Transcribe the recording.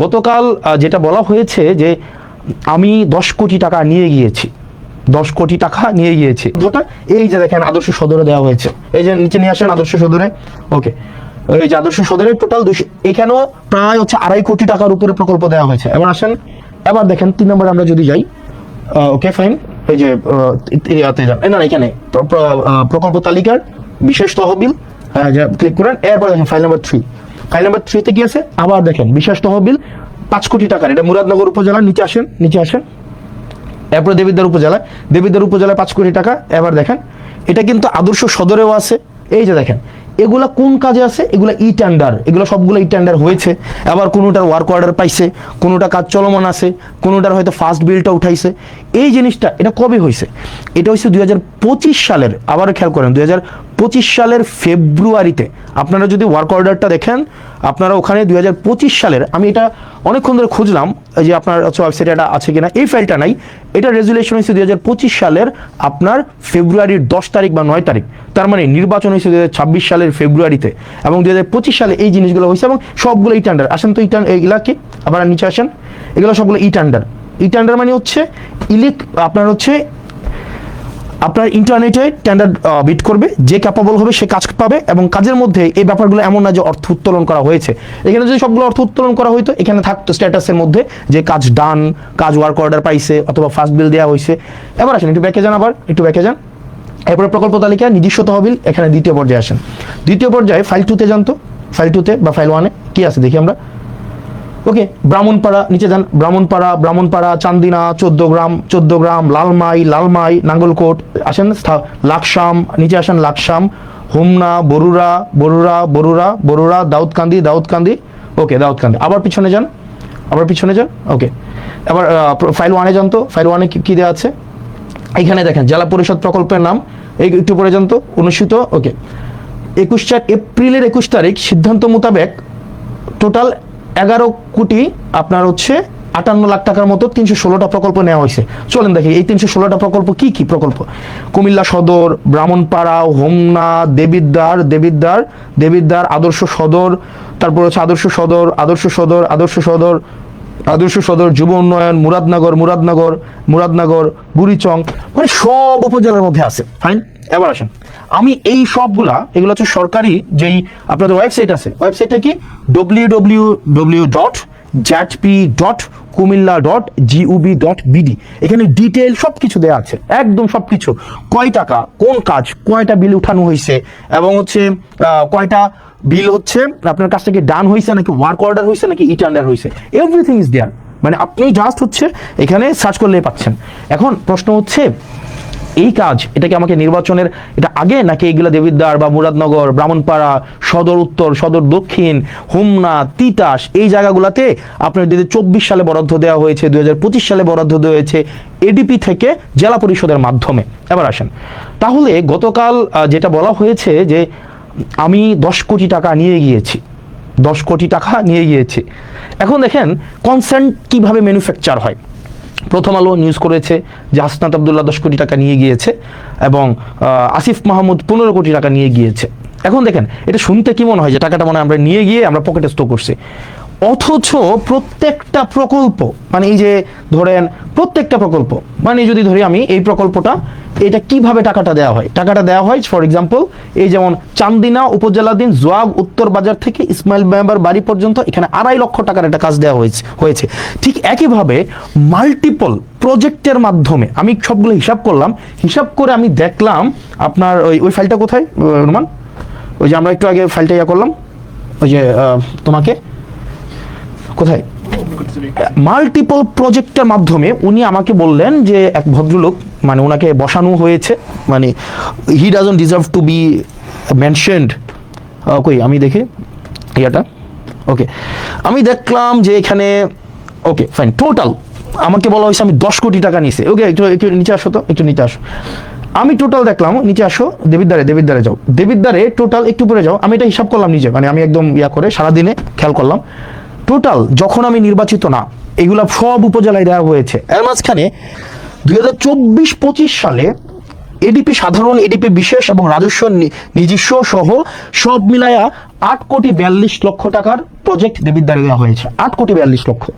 গতকাল যেটা বলা হয়েছে যে আমি 10 কোটি টাকা নিয়ে গিয়েছি, 10 কোটি টাকা নিয়ে গিয়েছি। এই যে দেখেন আদর্শ সদরে দেওয়া হয়েছে, এই যে নিচে নিয়ে আসেন আদর্শ সদরে। ওকে, এই যে আদর্শ সদরে টোটাল 200, এখানেও প্রায় হচ্ছে 2.5 কোটি টাকার উপরে প্রকল্প দেওয়া হয়েছে। এবার আসেন, এবার দেখেন 3 নম্বরে আমরা যদি যাই, ওকে ফাইন, এই যে না এখানে প্রকল্প তালিকার বিশেষ তহবিল ক্লিক করেন। এরপর দেখেন ফাইল নাম্বার 3, ফাইল নাম্বার 3 তে কি আছে, আবার দেখেন বিশেষ তহবিল 5 কোটি টাকার, এটা মুরাদনগর উপজেলা। নিচে আসেন, নিচে আসেন, এরপর দেবিদ্বার উপজেলা, দেবিদ্বার উপজেলায় 5 কোটি টাকা। এবার দেখেন এটা কিন্তু আদর্শ সদরেও আছে। এই যে দেখেন এগুলা কোন কাজে আছে, এগুলা ই টেন্ডার, এগুলো সবগুলো ই টেন্ডার হয়েছে। আবার কোনোটার ওয়ার্ক অর্ডার পাইছে, কোনোটা কাজ চলমান আছে, কোনোটার হয়তো ফার্স্ট বিলটা উঠাইছে। এই জিনিসটা এটা কবে হয়েছে? এটা হয়েছে 2025 সালের, আবারও খেয়াল করেন 2025 সালের ফেব্রুয়ারিতে। আপনারা যদি ওয়ার্ক অর্ডারটা দেখেন, আপনারা ওখানে 2025 সালের, আমি এটা অনেকক্ষণ ধরে খুঁজলাম যে আপনার ওয়েবসাইটে এটা আছে কিনা, এই ফাইলটা নাই। এটা রেজুলেশন হয়েছে 2025 সালের আপনার ফেব্রুয়ারির 10 তারিখ বা 9 তারিখ। তার মানে নির্বাচন হয়েছে 2026 সালের ফেব্রুয়ারিতে, এবং 2025 সালে এই জিনিসগুলো হয়েছে, এবং সবগুলো ই টেন্ডার। আসেন তো এগুলা কি, আবার নিচে আসেন, এগুলো সবগুলো ই টেন্ডার। ই টেন্ডার মানে হচ্ছে আপনার হচ্ছে আপনার ইন্টারনেটে টেন্ডার বিট করবে, যে ক্যাপাবল হবে সে কাজ পাবে, এবং কাজের মধ্যে এই ব্যাপারগুলো এমন না যে অর্থ উত্তোলন করা হয়েছে। এখানে যদি সবগুলো অর্থ উত্তোলন করা হইতো, এখানে থাকতো স্ট্যাটাসের মধ্যে যে কাজ ডান, কাজ ওয়ার্ক অর্ডার পাইছে, অথবা ফার্স্ট বিল দেওয়া হয়েছে। এবার আসেন একটু ব্যাকে যান, আবার একটু ব্যাকে যান। এরপরে প্রকল্প তালিকা নিজস্ব তহবিল, এখানে দ্বিতীয় পর্যায়ে আসেন। দ্বিতীয় পর্যায়ে ফাইল 2 তে যান তো, ফাইল 2 তে বা ফাইল 1 এ কি আছে দেখি আমরা। ওকে, ব্রাহ্মণপাড়া, নিচে যান, ব্রাহ্মণপাড়া, চান্দিনা 14 গ্রাম, লালমাই নাঙ্গলকোট। আসেন লাকসাম, নিচে আসেন লাকসাম, হোমনা, বরুড়া, দাউদকান্দি। ওকে, দাউদকান্দি। আবার পিছনে যান, ওকে। এবার ফাইল 1 এ যান তো, ফাইল 1 এ কি দেওয়া আছে, এইখানে দেখেন জেলা পরিষদ প্রকল্পের নাম, এই একটু পরে যান তো, অনুষ্ঠিত। ওকে, এপ্রিলের 21 তারিখ সিদ্ধান্ত মোতাবেক টোটাল 11 কোটি আপনার হচ্ছে 58 লাখ টাকার মতো 316টা প্রকল্প নেওয়া হয়েছে। চলেন দেখি এই 316টা প্রকল্প কি কি প্রকল্প। কুমিল্লা সদর, ব্রাহ্মণপাড়া, হোমনা, দেবিদ্বার, আদর্শ সদর, তারপর হচ্ছে আদর্শ সদর, যুব উন্নয়ন, মুরাদনগর, বুড়িচং, মানে সব উপজেলার মধ্যে আছে। ফাইন। এবার আসেন, আমি এই সবগুলা, এগুলো হচ্ছে সরকারি যেই আপনাদের ওয়েবসাইট আছে, ওয়েবসাইটটা কি www.jatp.kumilla.gov.bd। এখানে ডিটেইল সবকিছু দেওয়া আছে, একদম সবকিছু, কয় টাকা, কোন কাজ, কয়টা বিল উঠানো হয়েছে, এবং হচ্ছে কয়টা বিল হচ্ছে আপনার কাছ থেকে ডান হয়েছে, নাকি ওয়ার্ক অর্ডার হয়েছে, নাকি ই টেন্ডার হয়েছে, এভরিথিং ইজ দেয়ার। মানে আপনি জাস্ট হচ্ছে এখানে সার্চ করলেই পাচ্ছেন। এখন প্রশ্ন হচ্ছে এই কাজ, এটা কি আমাকে নির্বাচনের এটা আগে, নাকি এইগুলা দেবিদ্বার বা মুরাদনগর, ব্রাহ্মণপাড়া, সদর উত্তর, সদর দক্ষিণ, হোমনা, তিতাস, এই জায়গাগুলোতে আপনার 2024 সালে বরাদ্দ দেওয়া হয়েছে, 2025 সালে বরাদ্দ দেওয়া হয়েছে এডিপি থেকে জেলা পরিষদের মাধ্যমে। এবার আসেন, তাহলে গতকাল যেটা বলা হয়েছে যে আমি 10 কোটি টাকা নিয়ে গিয়েছি, 10 কোটি টাকা নিয়ে গিয়েছি। এখন দেখেন কনসেন্ট কিভাবে ম্যানুফ্যাকচার হয়। প্রথম আলো নিউজ করেছে যে হাসনাত আব্দুল্লাহ 10 কোটি টাকা নিয়ে গিয়েছে, এবং আসিফ মাহমুদ 15 কোটি টাকা নিয়ে গিয়েছে। এখন দেখেন এটা শুনতে কি মনে হয় যে টাকাটা মনে আমরা নিয়ে গিয়ে আমরা পকেটে স্টোর করছি, অথচ প্রত্যেকটা প্রকল্প, মানে এই যে ধরেন প্রত্যেকটা প্রকল্প, মানে যদি ধরি আমি এই প্রকল্পটা, এটা কিভাবে টাকাটা দেওয়া হয় ফর এক্সাম্পল, এই যেমন চান্দিনা উপজেলাধীন জোয়াগ উত্তর বাজার থেকে ইসমাইল মেম্বার বাড়ি পর্যন্ত, এখানে 2.5 লক্ষ টাকার একটা কাজ দেওয়া হয়েছে। ঠিক একইভাবে মাল্টিপল প্রজেক্টের মাধ্যমে আমি সবগুলো হিসাব করে আমি দেখলাম আপনার ওই ফাইলটা কোথায় রোমান, ওই যে আমরা একটু আগে ফাইলটা করলাম, ওই যে তোমাকে কোথায়, মাল্টিপল প্রজেক্টের মাধ্যমে উনি আমাকে বললেন যে এক ভদ্রলোক, মানে ওনাকে বসানো হয়েছে, মানে he doesn't deserve two B mentioned. কই আমি দেখি ইয়াটা। ওকে, আমি দেখলাম যে এখানে, ওকে ফাইন, টোটাল আমাকে বলা হয়েছে আমি 10 কোটি টাকা নিয়েছি। ওকে, একটু নিচে আসো তো, একটু নিচে আসো। আমি টোটাল দেখলাম, নিচে আসো, দেবিদ্বারে যাও, দেবিদ্বারে টোটাল একটু পরে যাও। আমি এটা হিসাব করলাম নিজে, মানে আমি একদম করে সারাদিনে খেয়াল করলাম টোটাল, যখন আমি নির্বাচিত না, এগুলা সব উপজেলায় দেওয়া হয়েছে। এর মাঝখানে 2024-25 সালে এডিপি সাধারণ, এডিপি বিশেষ এবং রাজস্ব নিজস্ব সহ সব মিলায়া 8,42,00,000 টাকার প্রজেক্ট দেবিদ্বারে দেওয়া হয়েছে, 8,42,00,000